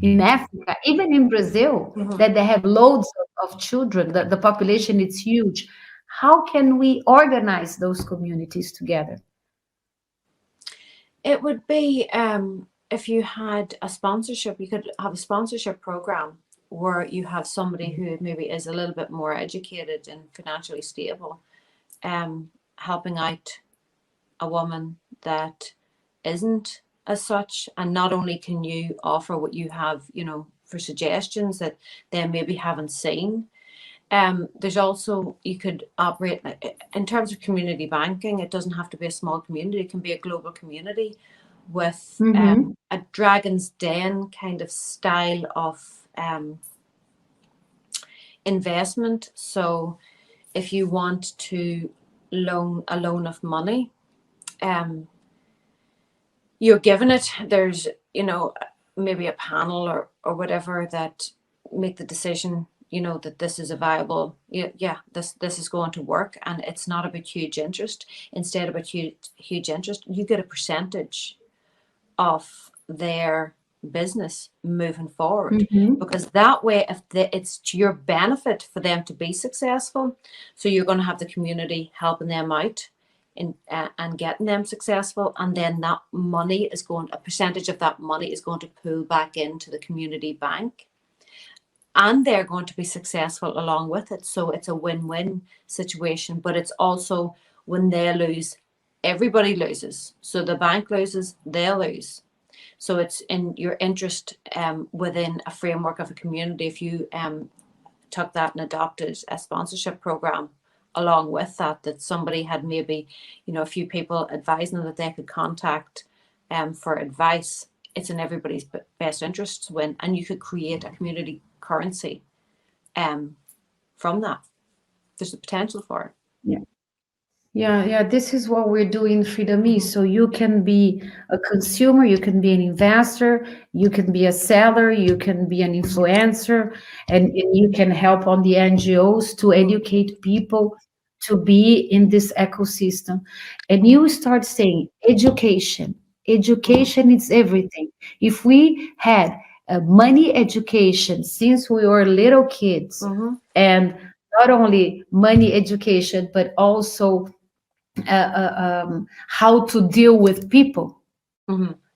in Africa, even in Brazil, that they have loads of children, the population is huge. How can we organize those communities together? It would be if you had a sponsorship, you could have a sponsorship program where you have somebody who maybe is a little bit more educated and financially stable, helping out a woman that isn't as such. And not only can you offer what you have, for suggestions that they maybe haven't seen, there's also, you could operate in terms of community banking. It doesn't have to be a small community, it can be a global community with a Dragon's Den kind of style of investment. So if you want to loan a loan of money, you're given it. There's, maybe a panel or whatever that make the decision, that this is a viable, this is going to work, and it's not about huge interest. Instead of a huge interest, you get a percentage of their business moving forward, because that way, if it's to your benefit for them to be successful, so you're going to have the community helping them out and getting them successful, and then that money is a percentage of that money is going to pool back into the community bank, and they're going to be successful along with it. So it's a win-win situation, but it's also, when they lose, everybody loses. So the bank loses, they'll lose. So it's in your interest, within a framework of a community, if you took that and adopted a sponsorship program along with that somebody had maybe, a few people advising them that they could contact for advice. It's in everybody's best interest to win, and you could create a community currency from that. There's the potential for it. Yeah. This is what we're doing in FreedomeE. So you can be a consumer, you can be an investor, you can be a seller, you can be an influencer, and you can help on the NGOs to educate people to be in this ecosystem. And you start saying education is everything. If we had money education since we were little kids, and not only money education, but also how to deal with people.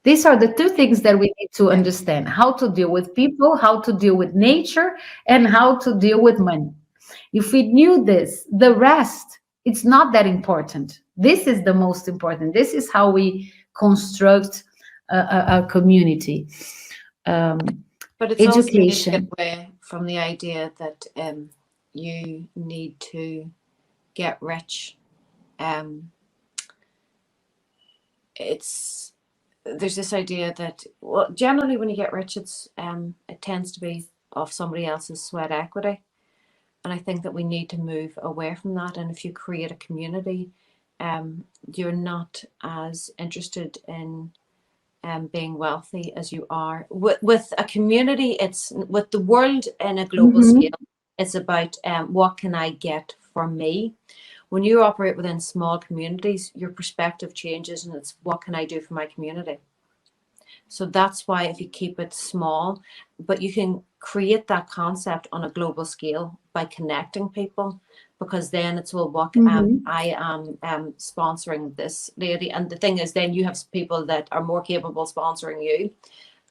These are the two things that we need to understand: how to deal with people, how to deal with nature, and how to deal with money. If we knew this, the rest, it's not that important. This is the most important. This is how we construct a community. But it's education. Also get away from the idea that you need to get rich. There's this idea that, well, generally when you get rich, it tends to be off somebody else's sweat equity, and I think that we need to move away from that. And if you create a community, you're not as interested in being wealthy as you are with a community. It's with the world in a global scale. It's about what can I get for me. When you operate within small communities, your perspective changes, and it's what can I do for my community. So that's why if you keep it small, but you can create that concept on a global scale by connecting people, because then it's, well, what I am sponsoring this lady. And the thing is, then you have people that are more capable sponsoring you,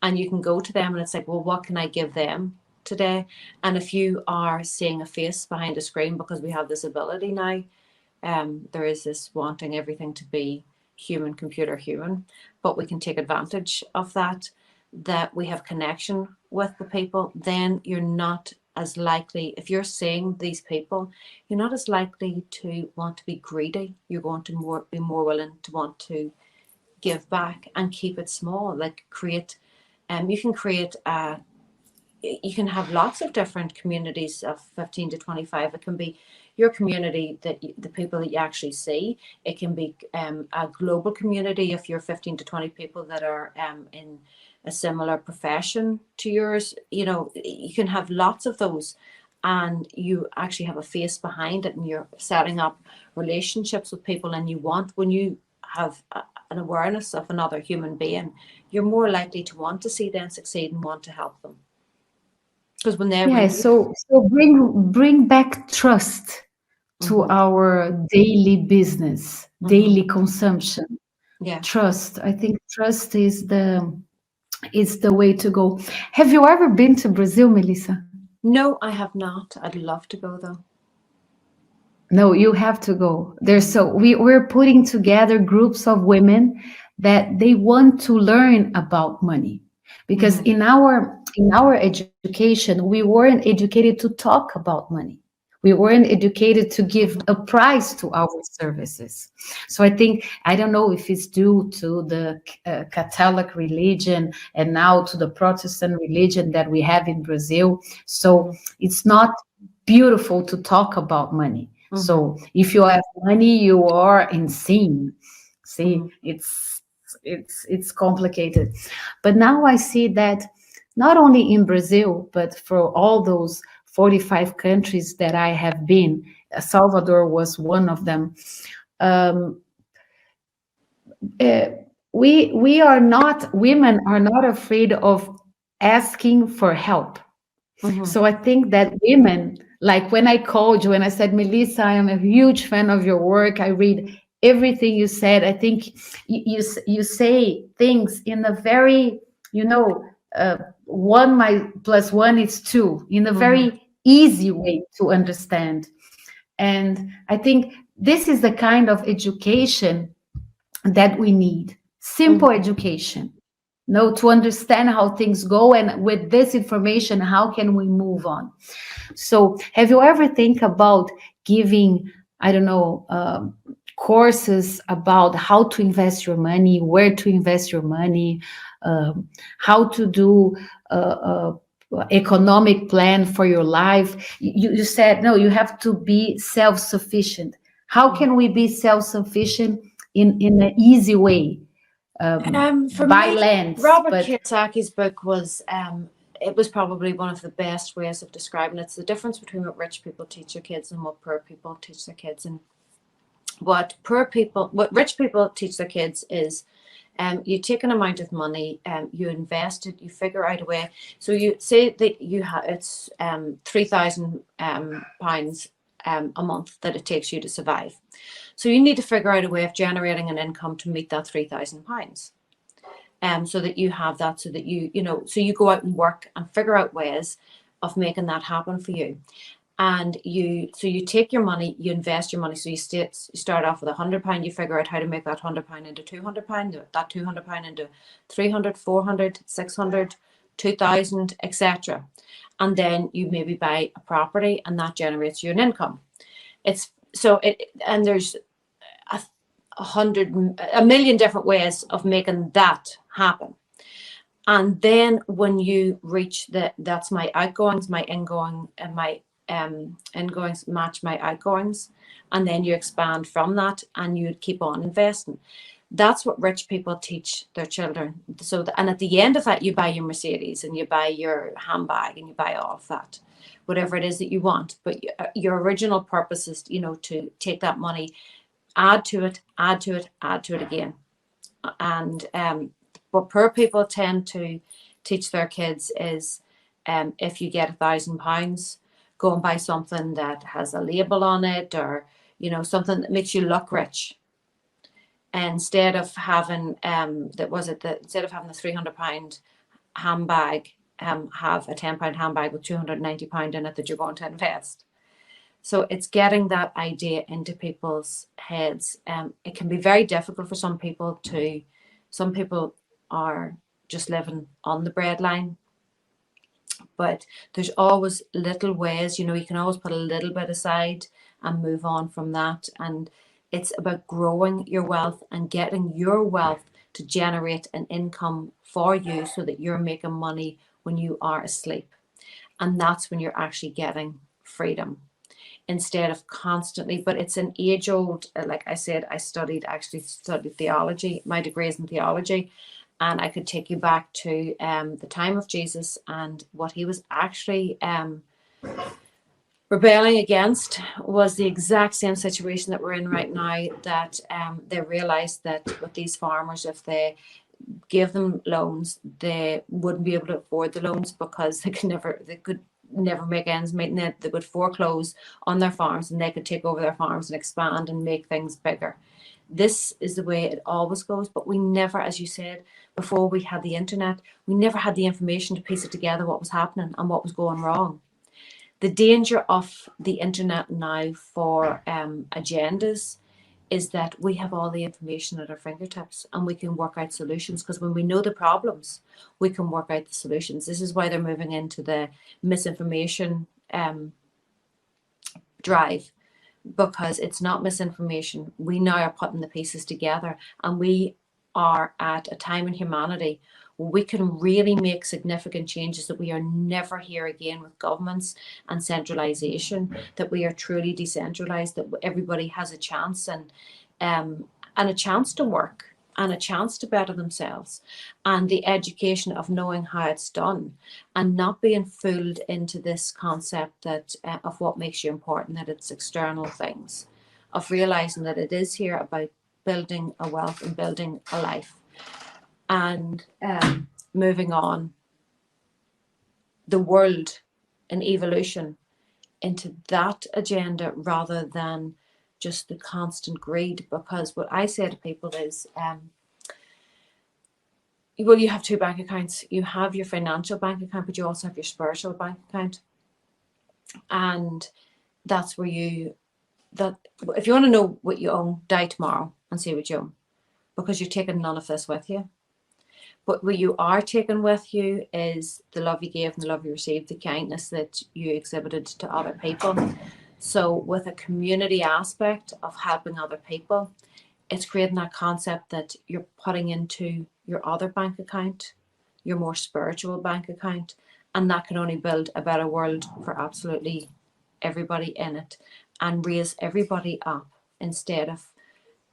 and you can go to them and it's like, well, what can I give them today? And if you are seeing a face behind a screen, because we have this ability now, there is this wanting everything to be human, computer, human, but we can take advantage of that we have connection with the people. Then you're not as likely, if you're seeing these people, you're not as likely to want to be greedy. You're going to be more willing to want to give back and keep it small. Like create, you can create you can have lots of different communities of 15 to 25. It can be your community, that the people that you actually see. It can be a global community if you're 15 to 20 people that are in a similar profession to yours. You know, you can have lots of those, and you actually have a face behind it, and you're setting up relationships with people. And you want, when you have an awareness of another human being, you're more likely to want to see them succeed and want to help them. Because when they're Yeah, so bring back trust to our daily business, daily consumption. Yeah. Trust. I think trust is the way to go. Have you ever been to Brazil, Melissa? No, I have not. I'd love to go though. No, you have to go. We're putting together groups of women that they want to learn about money, because in our education we weren't educated to talk about money. We weren't educated to give a price to our services. So I think, I don't know if it's due to the Catholic religion and now to the Protestant religion that we have in Brazil. So it's not beautiful to talk about money. So if you have money, you are insane. See, it's complicated. But now I see that not only in Brazil, but for all those 45 countries that I have been, Salvador was one of them. Women are not afraid of asking for help. So I think that women, like when I called you and I said, Melissa, I am a huge fan of your work. I read everything you said. I think you say things in a very, one plus one is two, in a very easy way to understand. And I think this is the kind of education that we need. Simple education. To understand how things go, and with this information, how can we move on? So have you ever think about giving, I don't know, courses about how to invest your money, where to invest your money, how to do economic plan for your life? You said, no, you have to be self-sufficient. How can we be self-sufficient in an easy way? For Buy me, land. Robert Kiyosaki's book was it was probably one of the best ways of describing it. It's the difference between what rich people teach their kids and what poor people teach their kids. And what rich people teach their kids is you take an amount of money, you invest it, you figure out a way. So you say that you have, it's £3,000 a month that it takes you to survive. So you need to figure out a way of generating an income to meet that £3,000. So that you have that, so that so you go out and work and figure out ways of making that happen for you. And you take your money, you invest your money. So you start off with £100, you figure out how to make that £100 into £200, that £200 into 300, 400, 600, 2,000, etc. And then you maybe buy a property, and that generates you an income. And there's a million different ways of making that happen. And then when you reach that's my outgoings, my ingoing, and my ingoings match my outgoings, and then you expand from that, and you keep on investing. That's what rich people teach their children. So and at the end of that, you buy your Mercedes, and you buy your handbag, and you buy all of that, whatever it is that you want. But your original purpose is, to take that money, add to it, add to it, add to it again. And what poor people tend to teach their kids is, if you get £1,000, go and buy something that has a label on it, or something that makes you look rich. Instead of having instead of having the £300 handbag, have a £10 handbag with £290 in it that you're going to invest. So it's getting that idea into people's heads. It can be very difficult for some people to. Some people are just living on the breadline, but there's always little ways. You can always put a little bit aside and move on from that. And it's about growing your wealth and getting your wealth to generate an income for you, so that you're making money when you are asleep. And that's when you're actually getting freedom, instead of constantly. But it's an age-old, like I said, I studied theology. My degree is in theology, and I could take you back to the time of Jesus, and what he was actually rebelling against was the exact same situation that we're in right now, that they realized that with these farmers, if they gave them loans, they wouldn't be able to afford the loans, because they could never make ends meet, and they would foreclose on their farms, and they could take over their farms and expand and make things bigger. This is the way it always goes. But we never, as you said, before we had the internet, we never had the information to piece it together, what was happening and what was going wrong. The danger of the internet now for agendas is that we have all the information at our fingertips, and we can work out solutions, because when we know the problems, we can work out the solutions. This is why they're moving into the misinformation drive, because it's not misinformation. We now are putting the pieces together, and we are at a time in humanity where we can really make significant changes that we are never here again with governments and centralization, that we are truly decentralized, that everybody has a chance, and a chance to work, and a chance to better themselves, and the education of knowing how it's done, and not being fooled into this concept that of what makes you important, that it's external things, of realizing that it is here about building a wealth and building a life, and moving on the world in evolution into that agenda, rather than just the constant greed. Because what I say to people is, well, you have two bank accounts. You have your financial bank account, but you also have your spiritual bank account. And that's where if you want to know what you own, die tomorrow and see what you own, because you're taking none of this with you. But what you are taking with you is the love you gave and the love you received, the kindness that you exhibited to other people. So with a community aspect of helping other people, it's creating that concept that you're putting into your other bank account, your more spiritual bank account, and that can only build a better world for absolutely everybody in it, and raise everybody up, instead of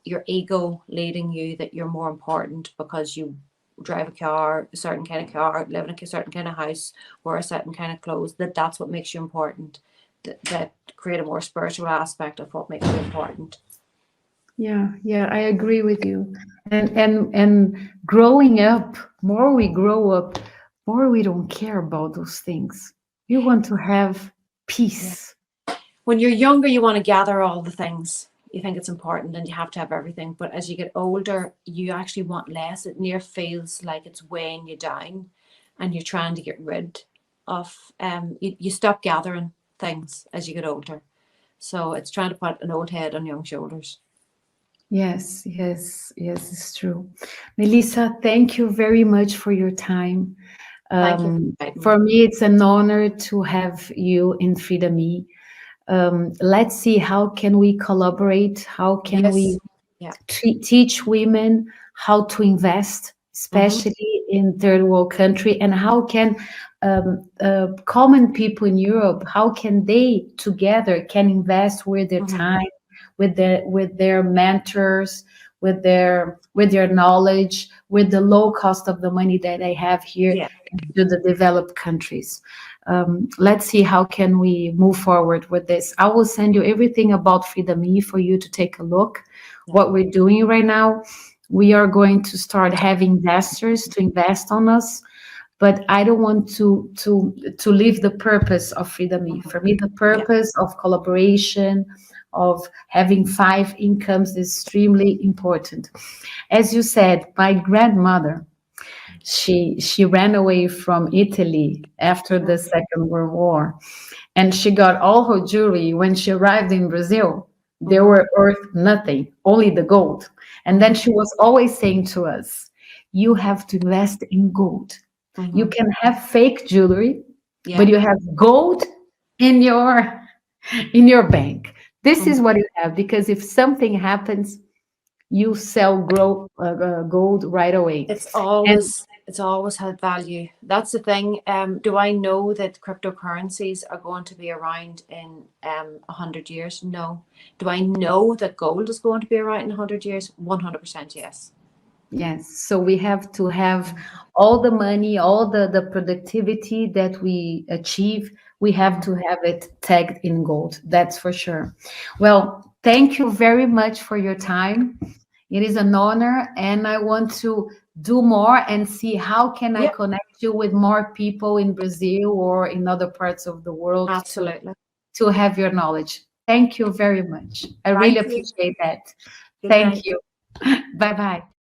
your ego leading you that you're more important because you drive a certain kind of car, live in a certain kind of house, wear a certain kind of clothes, that's what makes you important, that create a more spiritual aspect of what makes you important. Yeah, I agree with you. And growing up, more we grow up, more we don't care about those things. We want to have peace. When you're younger, you want to gather all the things. You think it's important and you have to have everything. But as you get older, you actually want less. It near feels like it's weighing you down, and you're trying to get rid of, you stop gathering things as you get older. So it's trying to put an old head on young shoulders. Yes, it's true. Melissa, thank you very much for your time. Thank you. For me, it's an honor to have you in FreedomeE. Let's see, how can we collaborate? How can we teach women how to invest, especially in third world country, and how can common people in Europe, how can they together can invest with their time, with their mentors, with their knowledge, with the low cost of the money that they have here to the developed countries. Let's see how can we move forward with this. I will send you everything about FreedomeE for you to take a look what we're doing right now. We are going to start having investors to invest on us, but I don't want to leave the purpose of FreedomeE. For me, the Yeah. purpose of collaboration, of having 5 incomes is extremely important. As you said, my grandmother, she ran away from Italy after the Second World War, and she got all her jewelry. When she arrived in Brazil, they were worth nothing, only the gold. And then she was always saying to us, you have to invest in gold. You can have fake jewelry, but Yeah. you have gold in your bank. This is what you have, because if something happens, you sell gold right away. And It's always had value. That's the thing. Do I know that cryptocurrencies are going to be around in 100 years? No. Do I know that gold is going to be around in 100 years? 100% yes. yes, so we have to have all the money, all the productivity that we achieve, we have to have it tagged in gold. That's for sure. Well, thank you very much for your time. It is an honor, and I want to do more and see how can I Yep, connect you with more people in Brazil or in other parts of the world absolutely. to have your knowledge. Thank you very much. I really Thank you. appreciate that. Good Thank night. you. Bye bye.